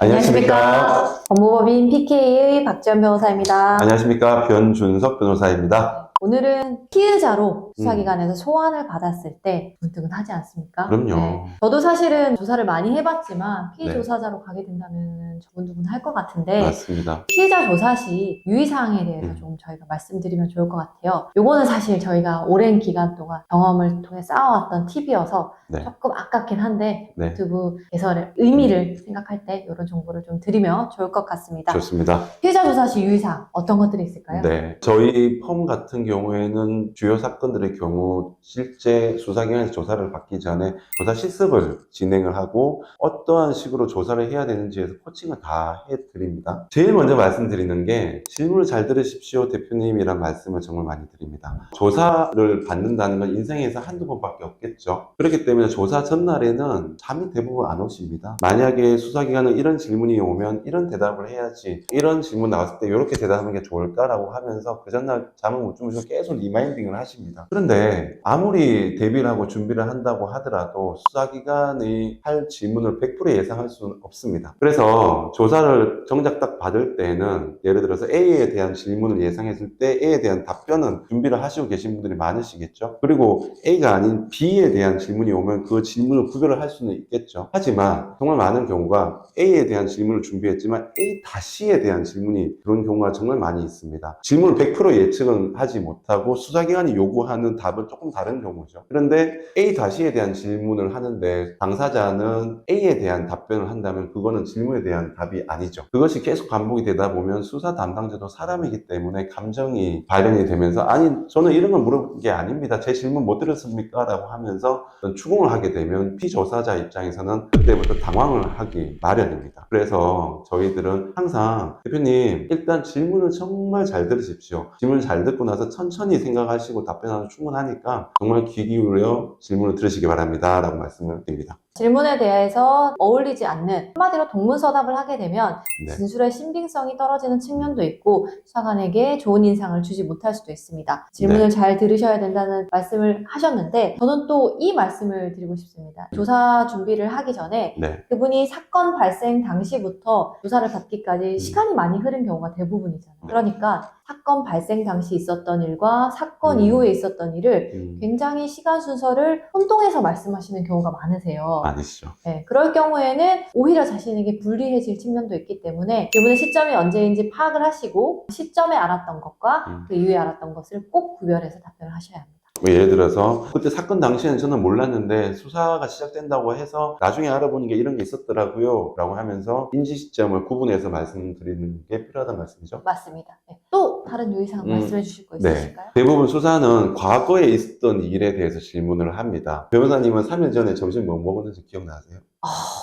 안녕하십니까. 법무법인 PK의 박지연 변호사입니다. 안녕하십니까. 변준석 변호사입니다. 오늘은 피의자로 수사기관에서 소환을 받았을 때 두근두근하지 않습니까? 그럼요. 저도 사실은 조사를 많이 해봤지만 피의 네. 조사자로 가게 된다면 두근두근할 것 같은데 맞습니다. 피의자 조사 시 유의사항에 대해서 좀 저희가 말씀드리면 좋을 것 같아요. 요거는 사실 저희가 오랜 기간 동안 경험을 통해 쌓아왔던 팁이어서 네. 조금 아깝긴 한데 네. 유튜브에서 의미를 생각할 때 이런 정보를 좀 드리면 좋을 것 같습니다. 좋습니다. 피의자 조사 시 유의사항 어떤 것들이 있을까요? 네. 저희 펌 같은 경우에는 주요 사건들의 경우 실제 수사기관에서 조사를 받기 전에 조사 실습을 진행을 하고 어떠한 식으로 조사를 해야 되는지에서 코칭을 다 해드립니다. 제일 먼저 말씀드리는 게 질문을 잘 들으십시오 대표님이란 말씀을 정말 많이 드립니다. 조사를 받는다는 건 인생에서 한두 번밖에 없겠죠. 그렇기 때문에 조사 전날에는 잠이 대부분 안 오십니다. 만약에 수사기관은 이런 질문이 오면 이런 대답을 해야지, 이런 질문 나왔을 때 이렇게 대답하는 게 좋을까라고 하면서 그 전날 잠을 못 주무시고 계속 리마인딩을 하십니다. 그런데 아무리 대비를 하고 준비를 한다고 하더라도 수사기관이 할 질문을 100% 예상할 수는 없습니다. 그래서 조사를 정작 딱 받을 때는 예를 들어서 A에 대한 질문을 예상했을 때 A에 대한 답변은 준비를 하시고 계신 분들이 많으시겠죠. 그리고 A가 아닌 B에 대한 질문이 오면 그 질문을 구별을 할 수는 있겠죠. 하지만 정말 많은 경우가 A에 대한 질문을 준비했지만 A-에 대한 질문이 그런 경우가 정말 많이 있습니다. 질문을 100% 예측은 하지 못하고 수사기관이 요구하는 답은 조금 다른 경우죠. 그런데 A-에 대한 질문을 하는데 당사자는 A에 대한 답변을 한다면 그거는 질문에 대한 답이 아니죠. 그것이 계속 반복이 되다 보면 수사 담당자도 사람이기 때문에 감정이 발현이 되면서 아니 저는 이런 걸 물어본 게 아닙니다. 제 질문 못 들었습니까? 라고 하면서 추궁을 하게 되면 피조사자 입장에서는 그때부터 당황을 하기 마련입니다. 그래서 저희들은 항상 대표님 일단 질문을 정말 잘 들으십시오. 질문을 잘 듣고 나서 천천히 생각하시고 답변하면 충분하니까 정말 귀 기울여 질문을 들으시기 바랍니다 라고 말씀을 드립니다. 질문에 대해서 어울리지 않는 한마디로 동문서답을 하게 되면 네. 진술의 신빙성이 떨어지는 측면도 있고 수사관에게 좋은 인상을 주지 못할 수도 있습니다. 질문을 잘 들으셔야 된다는 말씀을 하셨는데 저는 또 이 말씀을 드리고 싶습니다. 조사 준비를 하기 전에 네. 그분이 사건 발생 당시부터 조사를 받기까지 시간이 많이 흐른 경우가 대부분이잖아요. 그러니까 사건 발생 당시 있었던 일과 사건 이후에 있었던 일을 굉장히 시간 순서를 혼동해서 말씀하시는 경우가 많으세요. 아니시죠. 네, 그럴 경우에는 오히려 자신에게 불리해질 측면도 있기 때문에 질문의 시점이 언제인지 파악을 하시고 시점에 알았던 것과 그 이후에 알았던 것을 꼭 구별해서 답변을 하셔야 합니다. 예를 들어서 그때 사건 당시에는 저는 몰랐는데 수사가 시작된다고 해서 나중에 알아보는 게 이런 게 있었더라고요 라고 하면서 인지 시점을 구분해서 말씀드리는 게 필요하다는 말씀이죠. 맞습니다. 네. 또 다른 유의사항 말씀해 주실 거 네. 있으실까요? 대부분 수사는 과거에 있었던 일에 대해서 질문을 합니다. 변호사님은 3일 전에 점심 뭐 먹었는지 기억나세요?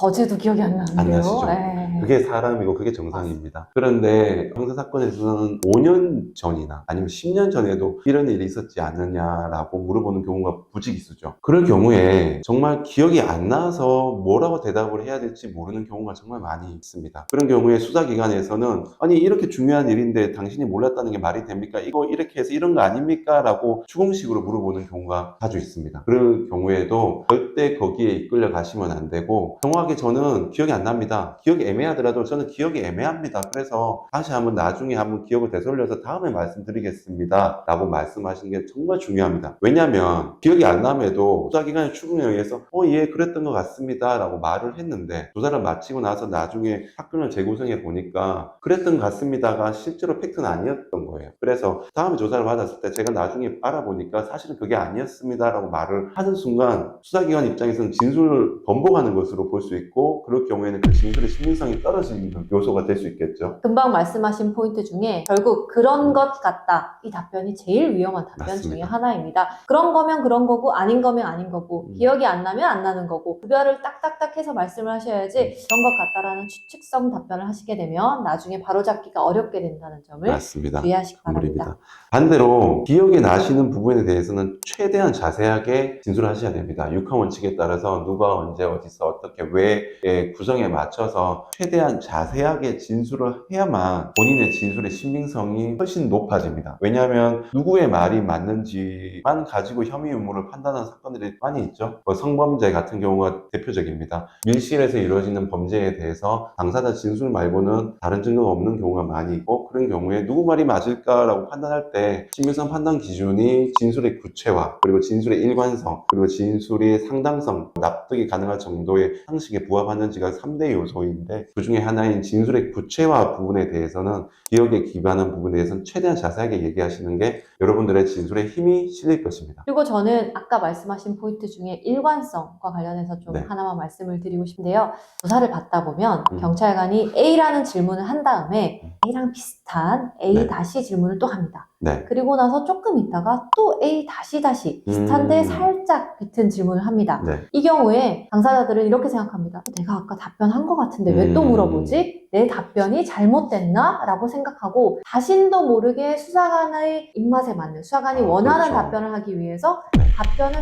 어제도 기억이 안 나는데요. 안 나시죠? 네. 그게 사람이고 그게 정상입니다. 그런데 형사사건에서는 5년 전이나 아니면 10년 전에도 이런 일이 있었지 않느냐라고 물어보는 경우가 부지기수죠. 그럴 경우에 정말 기억이 안 나서 뭐라고 대답을 해야 될지 모르는 경우가 정말 많이 있습니다. 그런 경우에 수사기관에서는 아니 이렇게 중요한 일인데 당신이 몰랐다는 게 말이 됩니까? 이거 이렇게 해서 이런 거 아닙니까? 라고 추궁식으로 물어보는 경우가 자주 있습니다. 그럴 경우에도 절대 거기에 이끌려 가시면 안 되고 정확하게 저는 기억이 안 납니다. 기억이 애매하더라도 저는 기억이 애매합니다. 그래서 다시 한번 나중에 한번 기억을 되돌려서 다음에 말씀드리겠습니다 라고 말씀하시는 게 정말 중요합니다. 왜냐하면 기억이 안 남에도 수사기관의 추궁에 의해서 예 그랬던 것 같습니다 라고 말을 했는데 조사를 마치고 나서 나중에 사건을 재구성해 보니까 그랬던 것 같습니다가 실제로 팩트는 아니었던 거예요. 그래서 다음에 조사를 받았을 때 제가 나중에 알아보니까 사실은 그게 아니었습니다 라고 말을 하는 순간 수사기관 입장에서는 진술을 번복하는 것으로 볼 수 있고 그럴 경우에는 그 진술의 신빙성이 떨어지는 요소가 될 수 있겠죠. 금방 말씀하신 포인트 중에 결국 그런 것 같다. 이 답변이 제일 위험한 답변 맞습니다. 중에 하나입니다. 그런 거면 그런 거고 아닌 거면 아닌 거고 기억이 안 나면 안 나는 거고 구별을 딱딱딱 해서 말씀을 하셔야지 그런 것 같다라는 추측성 답변을 하시게 되면 나중에 바로잡기가 어렵게 된다는 점을 맞습니다. 주의하시기 물입니다. 바랍니다. 반대로 기억이 나시는 부분에 대해서는 최대한 자세하게 진술하셔야 됩니다. 육하 원칙에 따라서 누가 언제 어디서 어떻게 왜의 구성에 맞춰서 최대한 자세하게 진술을 해야만 본인의 진술의 신빙성이 훨씬 높아집니다. 왜냐하면 누구의 말이 맞는지만 가지고 혐의 유무를 판단하는 사건들이 많이 있죠. 성범죄 같은 경우가 대표적입니다. 밀실에서 이루어지는 범죄에 대해서 당사자 진술 말고는 다른 증거가 없는 경우가 많이 있고, 그런 경우에 누구 말이 맞을까라고 판단할 때 신빙성 판단 기준이 진술의 구체화, 그리고 진술의 일관성, 그리고 진술의 상당성, 납득이 가능한 정도의 상식에 부합하는지가 3대 요소인데, 그 중에 하나인 진술의 구체화 부분에 대해서는 기억에 기반한 부분에 대해서는 최대한 자세하게 얘기하시는 게 여러분들의 진술에 힘이 실릴 것입니다. 그리고 저는 아까 말씀하신 포인트 중에 일관성과 관련해서 좀 네. 하나만 말씀을 드리고 싶은데요. 조사를 받다 보면 음. 경찰관이 A라는 질문을 한 다음에 A랑 비슷한 A 네. 다시 질문을 또 합니다. 네. 그리고 나서 조금 있다가 또 A 다시 비슷한데 살짝 비튼 질문을 합니다. 네. 이 경우에 당사자들은 이렇게 생각합니다. 내가 아까 답변한 것 같은데 왜 또 물어보지? 내 답변이 잘못됐나? 라고 생각하고 자신도 모르게 수사관의 입맛에 맞는, 수사관이 원하는 그렇죠. 답변을 하기 위해서 네. 답변을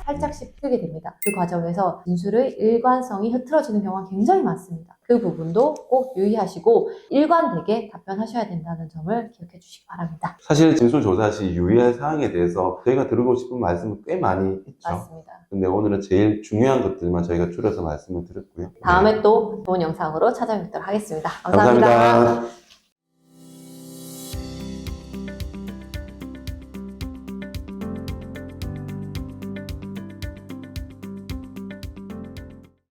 살짝씩 풀게 됩니다. 그 과정에서 진술의 일관성이 흐트러지는 경우가 굉장히 많습니다. 그 부분도 꼭 유의하시고 일관되게 답변하셔야 된다는 점을 기억해 주시기 바랍니다. 사실 진술조사 시 유의할 사항에 대해서 저희가 드리고 싶은 말씀은 꽤 많이 있죠. 맞습니다. 근데 오늘은 제일 중요한 것들만 저희가 줄여서 말씀을 드렸고요. 다음에 또 좋은 영상으로 찾아뵙도록 하겠습니다. 감사합니다.